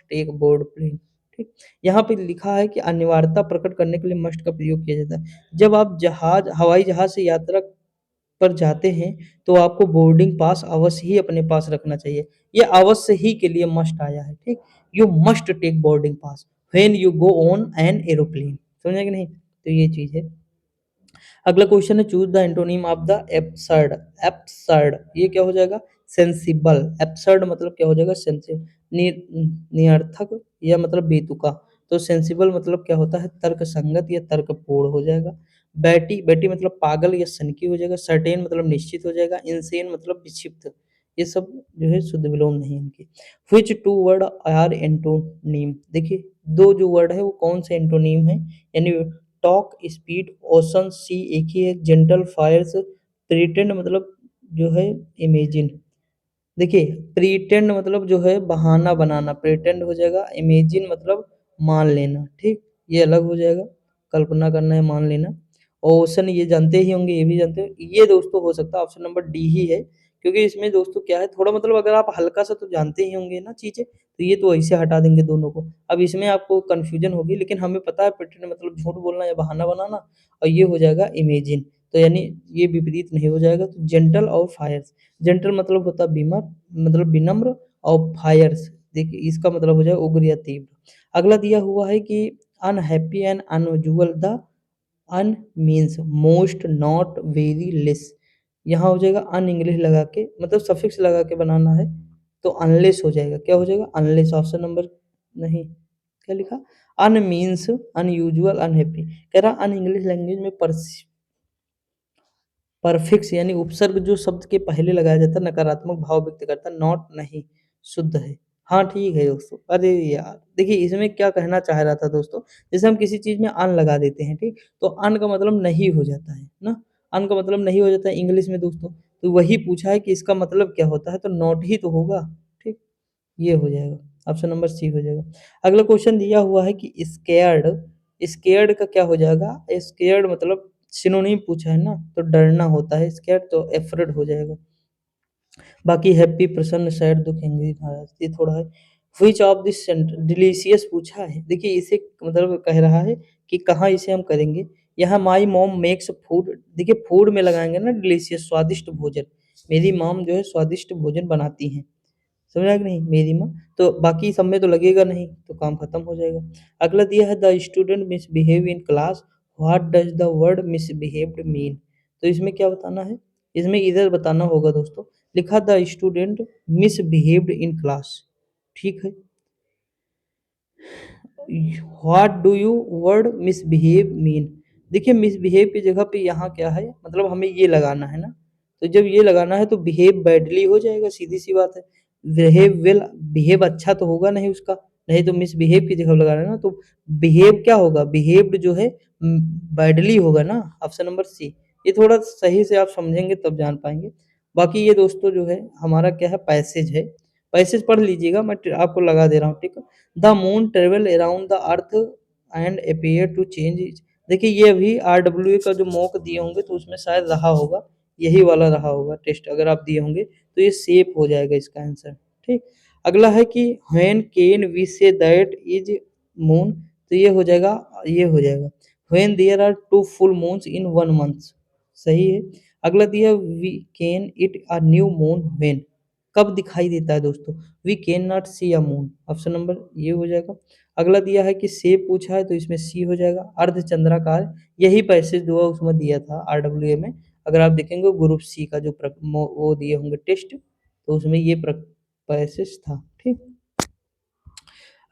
take board plane, ठीक? यहाँ पे लिखा है कि अनिवार्यता प्रकट करने के लिए मस्ट का प्रयोग किया जाता है। जब आप हवाई जहाज से यात्रा पर जाते हैं तो आपको बोर्डिंग पास अवश्य ही अपने पास रखना चाहिए। ये अवश्य ही के लिए मस्ट आया है, ठीक? You must take boarding pass when you go on an aeroplane, समझे कि नहीं? तो ये चीज़ है। अगला क्वेश्चन है choose the antonym of the absurd. Absurd ये क्या हो जाएगा? सेंसिबल। एब्सर्ड मतलब क्या हो जाएगा? सेंसिबल। निरर्थक या मतलब बेतुका। तो सेंसिबल मतलब क्या होता है? तर्कसंगत या तर्कपूर्ण हो जाएगा। बैटी बैटी मतलब पागल या सनकी हो जाएगा। सर्टेन मतलब निश्चित हो जाएगा। इंसेन मतलब विक्षिप्त। ये सब जो है शुद्ध विलोम नहीं है इनके। Which two word are antonym, देखिए दो जो वर्ड है वो कौन से एंटोनिम है? यानी टॉक, स्पीड, ओशन, सी एक ही है। जेंटल, फायर्स, प्रिटेंड मतलब जो है इमेजिन। देखिए प्रिटेंड मतलब जो है बहाना बनाना, प्रिटेंड हो जाएगा। इमेजिन मतलब मान लेना, ठीक? ये अलग हो जाएगा, कल्पना करना है, मान लेना। ओशन ये जानते ही होंगे, ये भी जानते हो। ये दोस्तों हो सकता है ऑप्शन नंबर डी ही है, क्योंकि इसमें दोस्तों क्या है थोड़ा मतलब अगर आप हल्का सा तो जानते ही होंगे ना चीज़ें, तो ये तो ऐसे हटा देंगे दोनों को। अब इसमें आपको कन्फ्यूजन होगी, लेकिन हमें पता है प्रिटेंड मतलब झूठ बोलना या बहाना बनाना, और ये हो जाएगा इमेजिन। तो यानी ये विपरीत नहीं हो जाएगा। तो जेंटल और फायर्स, जेंटल मतलब होता है बीमर मतलब विनम्र, और फायर्स देखिए इसका मतलब हो जाएगा उग्र या तीव्र। अगला दिया हुआ है कि unhappy and unusual, the un means most, not, very, less. यहाँ हो जाएगा अन इंग्लिश लगा के मतलब सफिक्स लगा के बनाना है, तो अनलेस हो जाएगा। क्या हो जाएगा? अनलेस। ऑप्शन नंबर नहीं, क्या लिखा? अन मीन्स अनयूजुअल, अनहैप्पी। कह रहा अन इंग्लिश लैंग्वेज में परफिक्स यानी उपसर्ग जो शब्द के पहले लगाया जाता है नकारात्मक भाव व्यक्त करता है, नॉट नहीं, शुद्ध है। हाँ, ठीक है दोस्तों। अरे यार! देखिए इसमें क्या कहना चाह रहा था दोस्तों, जैसे हम किसी चीज़ में अन लगा देते हैं, ठीक? तो अन का मतलब नहीं हो जाता है ना? अन का मतलब नहीं हो जाता है इंग्लिश में दोस्तों। तो वही पूछा है कि इसका मतलब क्या होता है, तो नॉट ही तो होगा, ठीक? ये हो जाएगा, ऑप्शन नंबर सी हो जाएगा। अगला क्वेश्चन दिया हुआ है कि स्कैर्ड, स्कैर्ड का क्या हो जाएगा? स्कैर्ड मतलब सिनोनिम पूछा है ना, तो डरना होता है स्कैर्ड, तो अफ्रेड हो जाएगा। बाकी हैप्पी, प्रसन्न, सैड, दुःख, एंग्री, नाराज़ ये थोड़ा है। व्हिच ऑफ दिस डिलीशियस पूछा है। देखिए इसे मतलब कह रहा है कि कहाँ इसे हम करेंगे। यहाँ माई मॉम मेक्स फूड, देखिए फूड में लगाएँगे ना डिलीशियस स्वादिष्ट भोजन। मेरी मॉम जो है स्वादिष्ट भोजन बनाती हैं। समझ आया कि नहीं? मेरी माँ, तो बाकी सब में तो लगेगा नहीं, तो काम खत्म हो जाएगा। अगला दिया है the student misbehave in class, what does the word misbehaved mean? तो इसमें क्या बताना है? इसमें इधर बताना होगा दोस्तों, लिखा the student misbehaved in class, ठीक है? What do you word misbehave mean? देखिए मिसबिहेव की जगह पे यहाँ क्या है, मतलब हमें ये लगाना है ना, तो जब ये लगाना है तो बिहेव बैडली हो जाएगा, सीधी सी बात है। बिहेव वेल, बिहेव अच्छा तो होगा नहीं उसका, नहीं तो मिसबिहेव की जगह लगाना है ना, तो बिहेव क्या होगा, बिहेव्ड जो है बैडली होगा ना, ऑप्शन नंबर सी। ये थोड़ा सही से आप समझेंगे तब जान पाएंगे। बाकी ये दोस्तों जो है हमारा क्या है, पैसेज है। पैसेज पढ़ लीजिएगा, मैं आपको लगा दे रहा हूँ, ठीक है? The moon travel around the earth and appear to change is, देखिए ये अभी आरडब्ल्यू का जो मॉक दिए होंगे तो उसमें शायद रहा होगा, यही वाला रहा होगा टेस्ट अगर आप दिए होंगे, तो ये सेफ हो जाएगा इसका आंसर, ठीक। अगला है कि when can we say that is moon, तो ये हो जाएगा, ये हो जाएगा when there are two full moons in one month, सही है। अगला दिया we can it a new moon when, कब दिखाई देता है दोस्तों, we can not see a moon, option number ये हो जाएगा। अगला दिया है कि सेब पूछा है तो इसमें सी हो जाएगा, अर्धचंद्राकार, यही पैसेज जो है उसमें दिया था आरडब्ल्यूए में, अगर आप देखेंगे ग्रुप सी का जो वो दिए होंगे टेस्ट, तो उसमें ये पैसेज था, ठीक।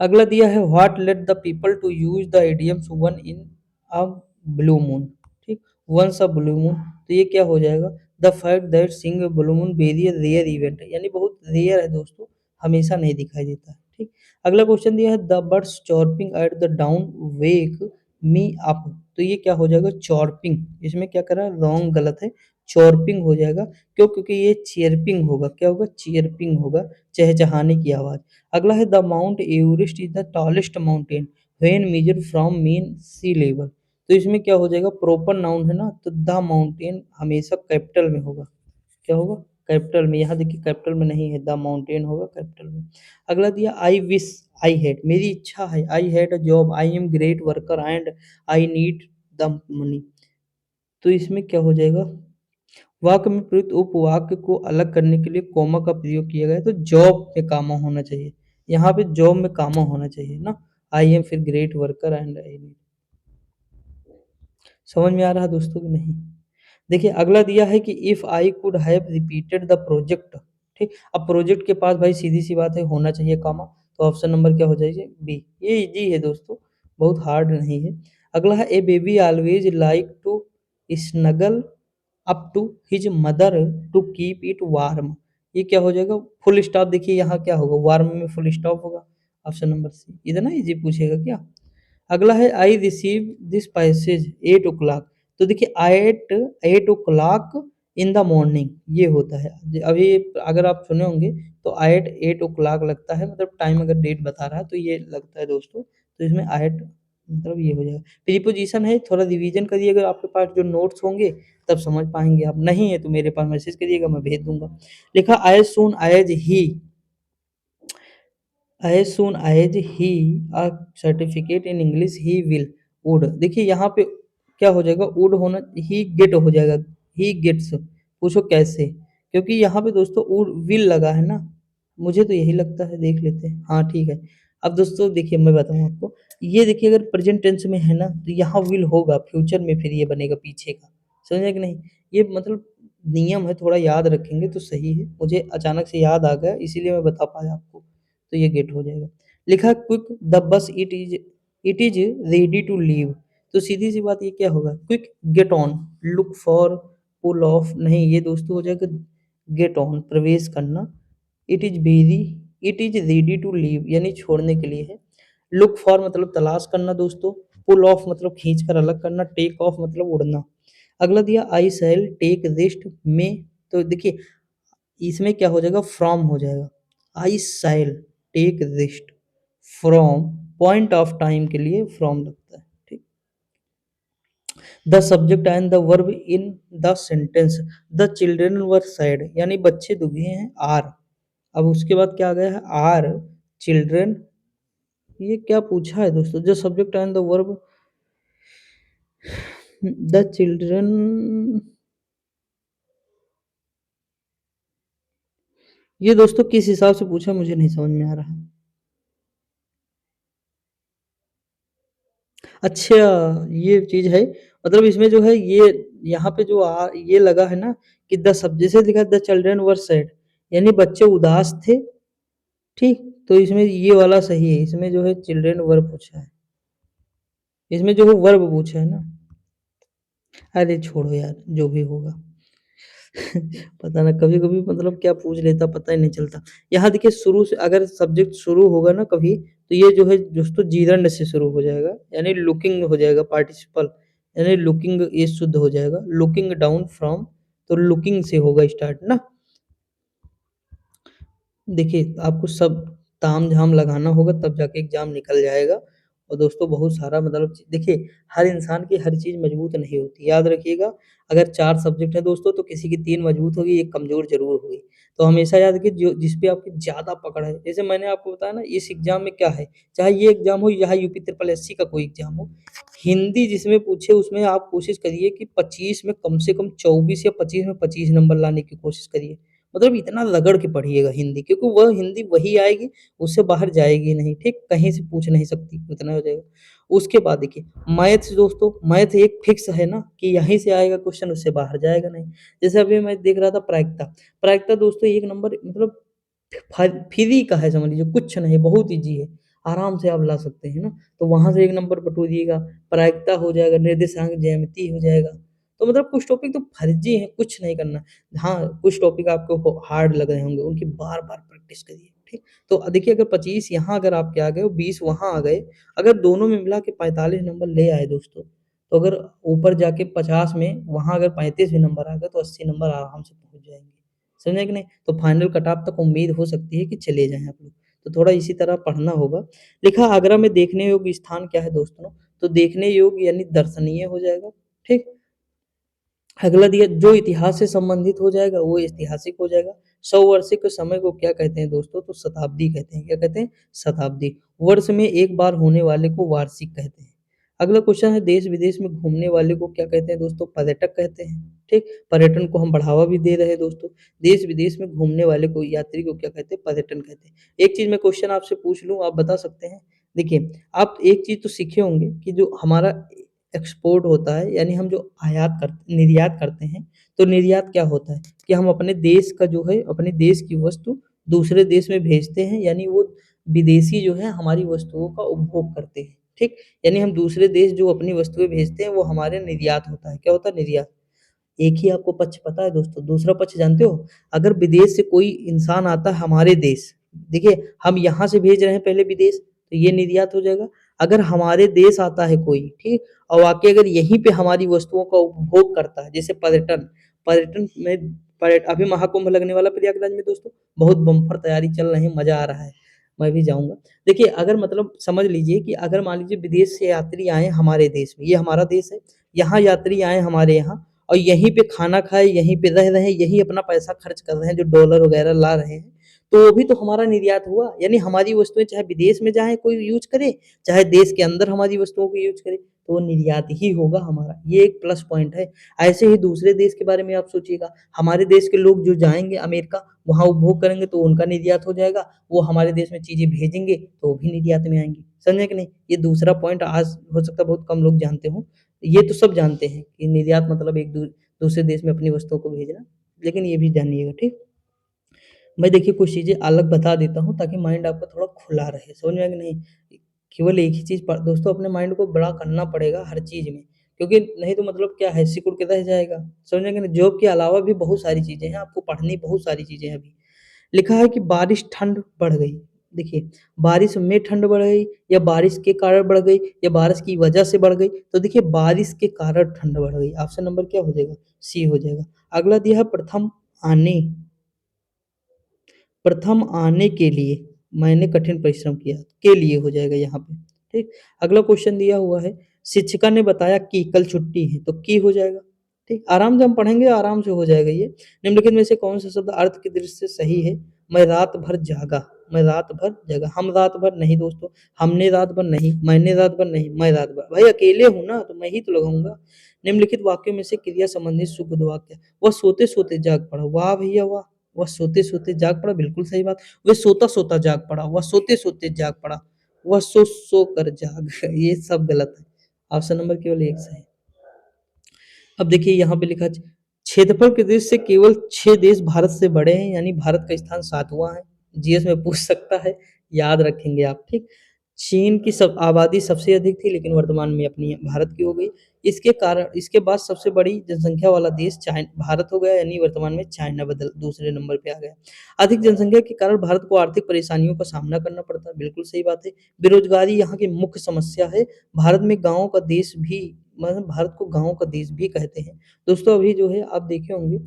अगला दिया है what let the people to use the idioms one in a blue moon, ठीक, वंस अ ब्लू मून, तो ये क्या हो जाएगा, the fact that sing blue moon very rare event है, यानी बहुत रेयर है दोस्तों, हमेशा नहीं दिखाई देता है, ठीक। अगला क्वेश्चन दिया है the birds chirping at the dawn wake me up, तो ये क्या हो जाएगा, चॉर्पिंग, इसमें क्या करा, रॉन्ग, गलत है, चॉर्पिंग हो जाएगा, क्यों, क्योंकि ये चीयरपिंग होगा, क्या होगा, चीयरपिंग होगा, चहचहाने की आवाज। अगला है the mount Everest is the tallest mountain when measure from mean sea level, तो इसमें क्या हो जाएगा, प्रॉपर नाउन है ना, तो द माउंटेन हमेशा कैपिटल में होगा, क्या होगा, कैपिटल में, यहाँ देखिए कैपिटल में नहीं है, द माउंटेन होगा कैपिटल में। अगला दिया आई विश आई हैड, मेरी इच्छा है, I had a job, I am great worker and I need the money, तो इसमें क्या हो जाएगा, वाक्य में प्रयुक्त उपवाक्य को अलग करने के लिए कॉमा का प्रयोग किया गया है, तो जॉब में कामा होना चाहिए, यहाँ पे जॉब में कामा होना चाहिए ना, आई एम फिर ग्रेट वर्कर एंड आई, समझ में आ रहा है दोस्तों कि नहीं? देखिए अगला दिया है कि if I could have repeated the project, ठीक, अब प्रोजेक्ट के पास भाई सीधी सी बात है होना चाहिए कामा, तो ऑप्शन नंबर क्या हो जाएगी, बी, ये इजी है दोस्तों, बहुत हार्ड नहीं है। अगला है a baby always like to snuggle up to his mother to keep it warm, ये क्या हो जाएगा, फुल स्टॉप, देखिए यहाँ क्या होगा, वार्म में फुल स्टॉप होगा, ऑप्शन नंबर सी, इतना इजी पूछेगा क्या। अगला है I receive this passage 8 o'clock, तो देखिए eight o'clock in the morning, ये होता है, अभी अगर आप सुने होंगे तो एट ओ क्लॉक लगता है, मतलब टाइम अगर डेट बता रहा है तो ये लगता है दोस्तों, तो इसमें एट मतलब ये हो जाएगा। प्रीपोजिशन है, थोड़ा रिवीजन करिए, अगर आपके पास जो नोट्स होंगे तब समझ पाएंगे, आप नहीं है तो मेरे पास मैसेज करिएगा, मैं भेज दूंगा। लिखा as soon as he, as soon as he a certificate in English he will would, देखिए यहाँ पे क्या हो जाएगा, वुड होना, ही गेट हो जाएगा, ही गेट्स, पूछो कैसे, क्योंकि यहाँ पे दोस्तों वुड विल लगा है ना, मुझे तो यही लगता है, देख लेते हैं, हाँ ठीक है। अब दोस्तों देखिए मैं बताऊँ आपको, ये देखिए अगर प्रेजेंट टेंस में है ना तो यहाँ विल होगा, फ्यूचर में फिर ये बनेगा पीछे का, समझे कि नहीं, ये मतलब नियम है, थोड़ा याद रखेंगे तो सही है, मुझे अचानक से याद आ गया इसीलिए मैं बता पाया आपको, तो ये गेट हो जाएगा। लिखा quick the bus it is ready to leave, तो सीधी सी बात ये क्या होगा, quick get on look for pull off नहीं, ये दोस्तों हो जाएगा गेट ऑन, प्रवेश करना। It is very it is ready to leave यानी छोड़ने के लिए है। लुक फॉर मतलब तलाश करना दोस्तों। पुल ऑफ मतलब खींच कर अलग करना। टेक ऑफ मतलब उड़ना। अगला दिया आई शैल टेक रेस्ट में, तो देखिए इसमें क्या हो जाएगा, फ्रॉम हो जाएगा। I shall take rest from, point of time के लिए फ्रॉम लगता है, ठीक। The subject and the verb in the sentence, the children were sad यानी बच्चे दुखी हैं, आर। अब उसके बाद क्या आ गया है, आर चिल्ड्रन, ये क्या पूछा है दोस्तों, जो subject and the verb, the children, ये दोस्तों किस हिसाब से पूछा मुझे नहीं समझ में आ रहा। अच्छा, ये चीज़ है, मतलब इसमें जो है ये यहाँ पे जो ये लगा है ना कि द सब जैसे लिखा द चिल्ड्रन वर सैड यानी बच्चे उदास थे, ठीक। तो इसमें ये वाला सही है, इसमें जो है चिल्ड्रन वर्ब पूछा है, इसमें जो है वर्ब पूछा है ना। अरे छोड़ो यार, जो भी होगा। पता ना कभी कभी मतलब क्या पूछ लेता पता ही नहीं चलता। यहाँ देखिए शुरू से अगर सब्जेक्ट शुरू होगा ना कभी, तो ये जो है दोस्तों जीरंड से शुरू हो जाएगा यानी लुकिंग हो जाएगा पार्टिसिपल, यानी लुकिंग ये शुद्ध हो जाएगा। लुकिंग डाउन फ्रॉम, तो लुकिंग से होगा स्टार्ट ना। देखिए, आपको सब ताम-झाम लगाना होगा तब जाके एग्ज़ाम निकल जाएगा। और दोस्तों बहुत सारा मतलब देखिए, हर इंसान की हर चीज़ मजबूत नहीं होती। याद रखिएगा, अगर 4 सब्जेक्ट हैं दोस्तों तो किसी की 3 मजबूत होगी, 1 कमज़ोर ज़रूर होगी। तो हमेशा याद रखिए जो जिस पे आपकी ज़्यादा पकड़ है, जैसे मैंने आपको बताया ना इस एग्ज़ाम में क्या है, चाहे ये एग्ज़ाम हो या यूपी ट्रिपल एससी का कोई एग्ज़ाम हो, हिंदी जिसमें पूछे उसमें आप कोशिश करिए कि 25 में कम से कम 24 या 25 में 25 नंबर लाने की कोशिश करिए। मतलब इतना रगड़ के पढ़िएगा हिंदी, क्योंकि वह हिंदी वही आएगी, उससे बाहर जाएगी नहीं, ठीक? कहीं से पूछ नहीं सकती, इतना हो जाएगा। उसके बाद देखिए मैथ्स दोस्तों, मैथ एक फिक्स है ना कि यहीं से आएगा क्वेश्चन, उससे बाहर जाएगा नहीं। जैसे अभी मैं देख रहा था प्रायिकता, प्रायिकता दोस्तों 1 नंबर मतलब फ्री का है, समझ लीजिए कुछ नहीं, बहुत ईज़ी है, आराम से आप ला सकते हैं ना। तो वहाँ से 1 नंबर बटोरिएगा, प्रायिकता हो जाएगा, निर्देशांक ज्यामिति हो जाएगा। तो मतलब कुछ टॉपिक तो फर्जी हैं, कुछ नहीं करना। हाँ, कुछ टॉपिक आपको हार्ड लग रहे होंगे, उनकी बार-बार प्रैक्टिस करिए, ठीक? तो देखिए अगर 25 यहाँ अगर आपके आ गए और 20 वहाँ आ गए, अगर दोनों में मिला के 45 नंबर ले आए दोस्तों, तो अगर ऊपर जाके 50 में वहाँ अगर 35 भी नंबर आ गए तो 80 नंबर आराम से पहुँच जाएँगे। समझे कि नहीं? तो फाइनल कट ऑफ तक उम्मीद हो सकती है कि चले जाएँ आप लोग। तो थोड़ा इसी तरह पढ़ना होगा। लिखा आगरा में देखने योग्य स्थान क्या है दोस्तों? तो देखने योग्य यानी दर्शनीय हो जाएगा, ठीक? अगला दिया जो इतिहास से संबंधित हो जाएगा वो ऐतिहासिक हो जाएगा। 100 वार्षिक समय को क्या कहते हैं दोस्तों? तो शताब्दी कहते हैं। क्या कहते हैं? शताब्दी। वर्ष में एक बार होने वाले को वार्षिक कहते हैं। अगला क्वेश्चन है देश-विदेश में घूमने वाले को क्या कहते हैं दोस्तों? पर्यटक कहते हैं। ठीक? पर्यटन को हम बढ़ावा भी दे रहे हैं दोस्तों। देश-विदेश में घूमने वाले को यात्री को क्या कहते हैं? पर्यटन कहते हैं। एक चीज़ मैं क्वेश्चन आपसे पूछ लूँ, आप बता सकते हैं? देखिए, आप एक चीज़ तो सीखे होंगे कि जो हमारा एक्सपोर्ट होता है यानी हम जो निर्यात करते हैं, तो निर्यात क्या होता है कि हम अपने देश का जो है अपने देश की वस्तु दूसरे देश में भेजते हैं, यानी वो विदेशी जो है हमारी वस्तुओं का उपभोग करते हैं, ठीक? यानी हम दूसरे देश जो अपनी वस्तुएँ भेजते हैं वो हमारे निर्यात होता है, क्या होता है? निर्यात। एक ही आपको पक्ष पता है दोस्तों, दूसरा पक्ष जानते हो? अगर विदेश से कोई इंसान आता है हमारे देश, देखिए हम यहाँ से भेज रहे हैं पहले विदेश, तो ये निर्यात हो जाएगा। अगर हमारे देश आता है कोई, ठीक? और आके अगर यहीं पे हमारी वस्तुओं का उपभोग करता है, जैसे पर्यटन, पर्यटन में अभी महाकुंभ लगने वाला प्रयागराज में दोस्तों, बहुत बम्पर तैयारी चल रही है, मज़ा आ रहा है, मैं भी जाऊँगा। देखिए अगर मतलब समझ लीजिए कि अगर मान लीजिए विदेश से यात्री आए हमारे देश में, ये हमारा देश है, यहाँ यात्री आए हमारे यहाँ और यहीं पे खाना खाए, यहीं पे रह रहे हैं, यहीं अपना पैसा खर्च कर रहे हैं, जो डॉलर वगैरह ला रहे हैं, तो वो भी तो हमारा निर्यात हुआ। यानी हमारी वस्तुएँ चाहे विदेश में जाएँ कोई यूज़ करे, चाहे देश के अंदर हमारी वस्तुओं को यूज़ करे, तो वो निर्यात ही होगा हमारा। ये एक प्लस पॉइंट है। ऐसे ही दूसरे देश के बारे में आप सोचिएगा, हमारे देश के लोग जो जाएँगे अमेरिका, वहाँ उपभोग करेंगे तो उनका निर्यात हो जाएगा, वो हमारे देश में चीज़ें भेजेंगे, तो वो भी निर्यात में आएँगी। समझे कि नहीं? ये दूसरा पॉइंट आज हो सकता है बहुत कम लोग जानते हों। ये तो सब जानते हैं कि निर्यात मतलब एक दूसरे देश में अपनी वस्तुओं को भेजना, लेकिन ये भी जानिएगा, ठीक? मैं देखिए कुछ चीज़ें अलग बता देता हूँ ताकि माइंड आपका थोड़ा खुला रहे, समझ में आया कि नहीं? केवल एक ही चीज़ प दोस्तों अपने माइंड को बड़ा करना पड़ेगा हर चीज़ में, क्योंकि नहीं तो मतलब क्या है, सिकुड़ के रह जाएगा। समझ रहे हैं कि नहीं? जॉब के अलावा भी बहुत सारी चीज़ें हैं, आपको पढ़नी बहुत सारी चीज़ें हैं अभी। लिखा है कि बारिश ठंड बढ़ गई। देखिए, बारिश में ठंड बढ़ गई या बारिश के कारण बढ़ गई या बारिश की वजह से बढ़ गई, तो देखिए बारिश के कारण ठंड बढ़ गई। ऑप्शन नंबर क्या हो जाएगा? सी हो जाएगा। अगला दिया है आने प्रथम आने के लिए मैंने कठिन परिश्रम किया, के लिए हो जाएगा यहाँ पे, ठीक। अगला क्वेश्चन दिया हुआ है, शिक्षिका ने बताया कि कल छुट्टी है, तो की हो जाएगा, ठीक। आराम से हम पढ़ेंगे, आराम से हो जाएगा ये। निम्नलिखित में से कौन सा शब्द अर्थ की दृष्टि से सही है? मैं रात भर जागा, मैं रात भर जागा, हम रात भर नहीं दोस्तों, हमने रात भर नहीं, मैंने रात भर नहीं, मैं रात भर। भाई अकेले हूँ ना, तो मैं ही तो लगाऊंगा। निम्नलिखित वाक्यों में से क्रिया संबंधित शुद्ध वाक्य, वह सोते सोते जाग पड़ा। वाह भैया वाह, वह सोते-सोते जाग पड़ा, बिल्कुल सही बात। वह सोता-सोता जाग पड़ा, वह सोते-सोते जाग पड़ा, वह सो-सो कर जाग ये सब गलत है। ऑप्शन नंबर केवल एक सही। अब देखिए यहाँ पे लिखा क्षेत्रफल के दृष्टि से केवल 6 देश भारत से बड़े हैं, यानी भारत का स्थान 7वां है। जीएस में पूछ सकता है, याद रखेंगे आप, ठीक। चीन की सब आबादी सबसे अधिक थी, लेकिन वर्तमान में अपनी भारत की हो गई। इसके कारण इसके बाद सबसे बड़ी जनसंख्या वाला देश भारत हो गया, यानी वर्तमान में चाइना बदल दूसरे नंबर पे आ गया। अधिक जनसंख्या के कारण भारत को आर्थिक परेशानियों का सामना करना पड़ता है, बिल्कुल सही बात है। बेरोजगारी यहाँ की मुख्य समस्या है। भारत में गाँव का देश भी, मतलब भारत को गाँव का देश भी कहते हैं। दोस्तों अभी जो है आप देखे होंगे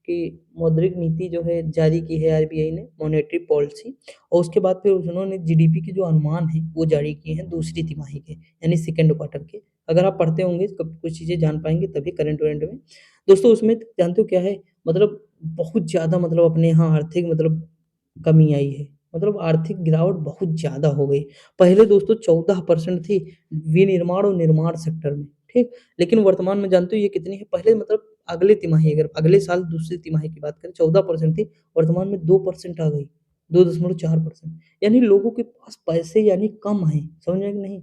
कि मौद्रिक नीति जो है जारी की है आरबीआई ने, मॉनेटरी पॉलिसी, और उसके बाद फिर उन्होंने जीडीपी के जो अनुमान है वो जारी किए हैं दूसरी तिमाही के, यानी सेकंड क्वार्टर के। अगर आप पढ़ते होंगे तो कुछ चीज़ें जान पाएँगे तभी करंट अफेयर में। दोस्तों उसमें जानते हो क्या है? मतलब बहुत ज़्यादा, मतलब अपने यहाँ आर्थिक मतलब कमी आई है। मतलब आर्थिक गिरावट बहुत ज़्यादा हो गई। पहले दोस्तों 14% थी विनिर्माण और निर्माण सेक्टर में, ठीक? लेकिन वर्तमान में जानते हो ये कितनी है? पहले मतलब अगले तिमाही, अगर अगले साल दूसरी तिमाही की बात करें 14% थी, वर्तमान में 2% आ गई, 2.4%। यानी लोगों के पास पैसे यानी कम हैं, समझ रहे हैं कि नहीं?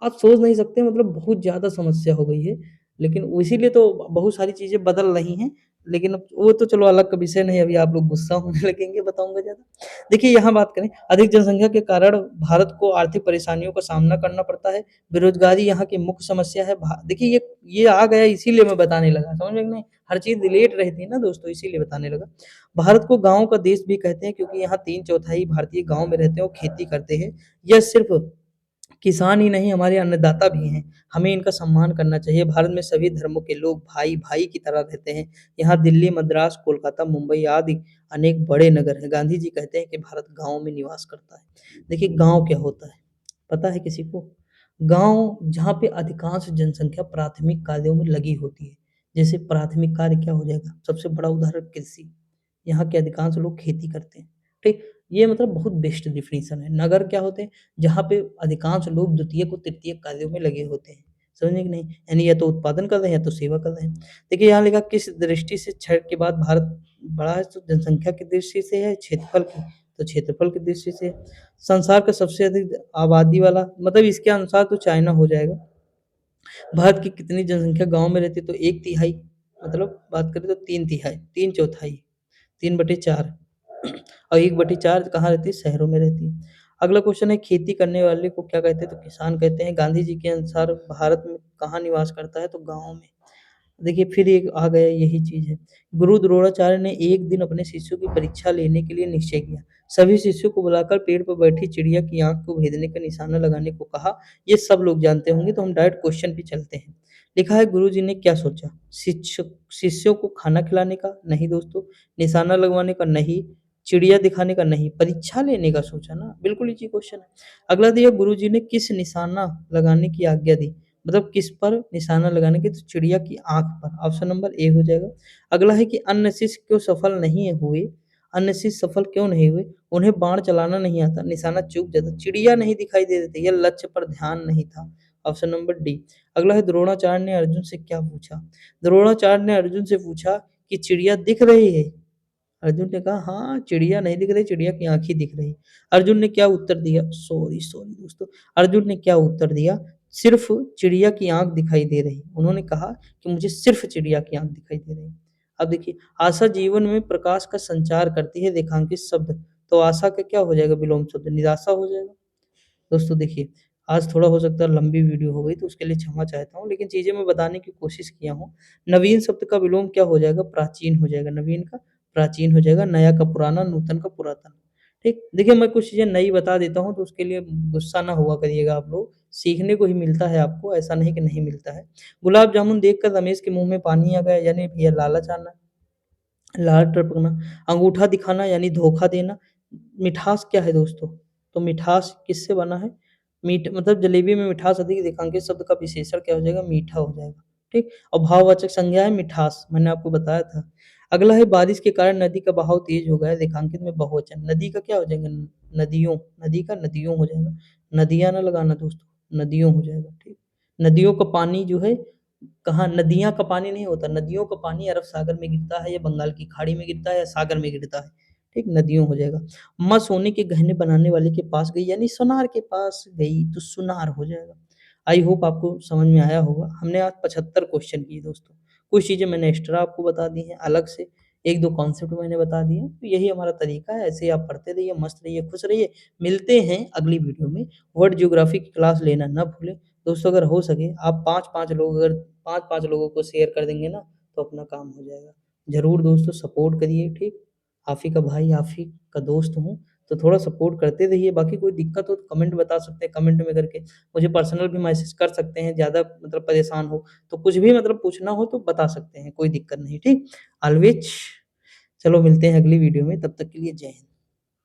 आप सोच नहीं सकते, मतलब बहुत ज़्यादा समस्या हो गई है। लेकिन वो इसीलिए तो बहुत सारी चीज़ें बदल रही हैं, लेकिन अब वो तो चलो अलग का विषय नहीं, अभी आप लोग गुस्सा होने लगेंगे बताऊँगा ज़्यादा। देखिए यहाँ बात करें, अधिक जनसंख्या के कारण भारत को आर्थिक परेशानियों का सामना करना पड़ता है। बेरोज़गारी यहाँ की मुख्य समस्या है। भा देखिए ये आ गया इसीलिए मैं बताने लगा, समझ रहे हैं कि नहीं? हर चीज़ रिलेट रहती है ना दोस्तों, इसीलिए बताने लगा। भारत को गाँव का देश भी कहते हैं, क्योंकि यहाँ 3/4 भारतीय गाँव में रहते हैं और खेती करते हैं। यह सिर्फ़ किसान ही नहीं, हमारे अन्नदाता भी हैं। हमें इनका सम्मान करना चाहिए। भारत में सभी धर्मों के लोग भाई-भाई की तरह रहते हैं। यहाँ दिल्ली, मद्रास, कोलकाता, मुंबई आदि अनेक बड़े नगर हैं। गांधी जी कहते हैं कि भारत गाँव में निवास करता है। देखिए गाँव क्या होता है, पता है किसी को? गाँव जहाँ पे अधिकांश जनसंख्या प्राथमिक कार्यों में लगी होती है। जैसे प्राथमिक कार्य क्या हो जाएगा? सबसे बड़ा उदाहरण कृषि। यहाँ के अधिकांश लोग खेती करते हैं, ठीक? ये मतलब बहुत बेस्ट डेफिनिशन है। नगर क्या होते हैं? जहाँ पे अधिकांश लोग द्वितीयक और तृतीयक कार्यों में लगे होते हैं। समझे कि नहीं? यानी या तो उत्पादन कर रहे हैं या तो सेवा कर रहे हैं। देखिए यहाँ लिखा किस दृष्टि से क्षण के बाद भारत बड़ा है, तो जनसंख्या की दृष्टि से है, क्षेत्रफल की, तो क्षेत्रफल की दृष्टि से। संसार का सबसे अधिक आबादी वाला, मतलब इसके अनुसार तो चाइना हो जाएगा। भारत की कितनी जनसंख्या गाँव में रहती है? तो 1/3, मतलब बात करें तो 3/3, 3/4, 3/4 और 1/4 कहाँ रहती है? शहरों में रहती है। अगला क्वेश्चन है, खेती करने वाले को क्या कहते हैं? तो किसान कहते हैं। गांधी जी के अनुसार भारत में कहाँ निवास करता है? तो गाँव में। देखिए फिर एक आ गया, यही चीज़ है। गुरु द्रोणाचार्य ने एक दिन अपने शिष्यों की परीक्षा लेने के लिए निश्चय किया। सभी शिष्यों को बुलाकर पेड़ पर बैठी चिड़िया की आँख को भेदने का निशाना लगाने को कहा। ये सब लोग जानते होंगे, तो हम डायरेक्ट क्वेश्चन पे चलते हैं। लिखा है गुरुजी ने क्या सोचा? शिष्यों को खाना खिलाने का? नहीं दोस्तों। निशाना लगवाने का? नहीं। चिड़िया दिखाने का? नहीं। परीक्षा लेने का सोचा ना, बिल्कुल इजी क्वेश्चन है। अगला दिया, गुरुजी ने किस निशाना लगाने की आज्ञा दी? मतलब किस पर निशाना लगाने की? तो चिड़िया की आँख पर। ऑप्शन नंबर ए हो जाएगा। अगला है कि अन्य शिष्य क्यों सफल नहीं हुए? अन्य शिष्य सफल क्यों नहीं हुए? उन्हें बाण चलाना नहीं आता, निशाना चूक जाता, चिड़िया नहीं दिखाई दे रही थी या लक्ष्य पर ध्यान नहीं था। Option number D. अगला है द्रोणाचार्य ने अर्जुन से क्या पूछा? द्रोणाचार्य ने अर्जुन से पूछा कि चिड़िया दिख रही है? अर्जुन ने कहा हाँ, चिड़िया नहीं दिख रही, चिड़िया की आँख ही दिख रही। अर्जुन ने क्या उत्तर दिया? सॉरी दोस्तों। अर्जुन ने क्या उत्तर दिया? सिर्फ़ चिड़िया की आँख दिखाई दे रही। उन्होंने कहा कि मुझे सिर्फ़ चिड़िया की आँख दिखाई दे रही। अब देखिए, आशा जीवन में प्रकाश का संचार करती है, रेखांकित शब्द, तो आशा का क्या हो जाएगा विलोम शब्द? निराशा हो जाएगा। दोस्तों देखिए, आज थोड़ा हो सकता है लंबी वीडियो हो गई तो उसके लिए क्षमा चाहता हूँ, लेकिन चीज़ें मैं बताने की कोशिश किया हूँ। नवीन शब्द का विलोम क्या हो जाएगा? प्राचीन हो जाएगा, नवीन का प्राचीन हो जाएगा, नया का पुराना, नूतन का पुरातन। ठीक? देखिए मैं कुछ चीज़ें नई बता देता हूँ तो उसके लिए गुस्सा ना हुआ करिएगा आप लोग, सीखने को ही मिलता है आपको, ऐसा नहीं कि नहीं मिलता है। गुलाब जामुन देखकर रमेश के मुँह में पानी आ गया, यानी भैया लालच आना। लाल टपकना, अंगूठा दिखाना यानी धोखा देना। मिठास क्या है दोस्तों? तो मिठास किससे बना है? मीठ मतलब जलेबी में मिठास अधिक रेखांकित शब्द का विशेषण क्या हो जाएगा? मीठा हो जाएगा, ठीक? और भाववाचक संज्ञा है मिठास, मैंने आपको बताया था। अगला है बारिश के कारण नदी का बहाव तेज हो गया है, रेखांकित में बहुवचन। नदी का क्या हो जाएगा? नदियों, नदी का नदियों हो जाएगा। नदियाँ ना लगाना दोस्तों, नदियों हो जाएगा, ठीक? नदियों का पानी जो है कहाँ नदियाँ का पानी नहीं होता, नदियों का पानी अरब सागर में गिरता है या बंगाल की खाड़ी में गिरता है या सागर में गिरता है, ठीक? नदियों हो जाएगा। माँ सोने के गहने बनाने वाले के पास गई यानी सोनार के पास गई तो सुनार हो जाएगा। आई होप आपको समझ में आया होगा। हमने आज 75 क्वेश्चन किए दोस्तों। कुछ चीज़ें मैंने एक्स्ट्रा आपको बता दी हैं अलग से, 1-2 कॉन्सेप्ट मैंने बता दिए हैं। तो यही हमारा तरीका है, ऐसे ही आप पढ़ते रहिए, मस्त रहिए, खुश रहिए। मिलते हैं अगली वीडियो में। वर्ल्ड ज्योग्राफी की क्लास लेना ना भूलें। दोस्तों अगर हो सके आप 5-5 लोग अगर 5-5 लोगों को शेयर कर देंगे ना, तो अपना काम हो जाएगा। ज़रूर दोस्तों सपोर्ट करिए, ठीक? आप ही का भाई, आप ही का दोस्त हूँ, तो थोड़ा सपोर्ट करते रहिए। बाकी कोई दिक्कत हो तो कमेंट बता सकते हैं, कमेंट में करके मुझे पर्सनल भी मैसेज कर सकते हैं, ज़्यादा मतलब परेशान हो, तो कुछ भी मतलब पूछना हो तो बता सकते हैं, कोई दिक्कत नहीं, ठीक? ऑलवेज़ चलो मिलते हैं अगली वीडियो में, तब तक के लिए जय हिंद।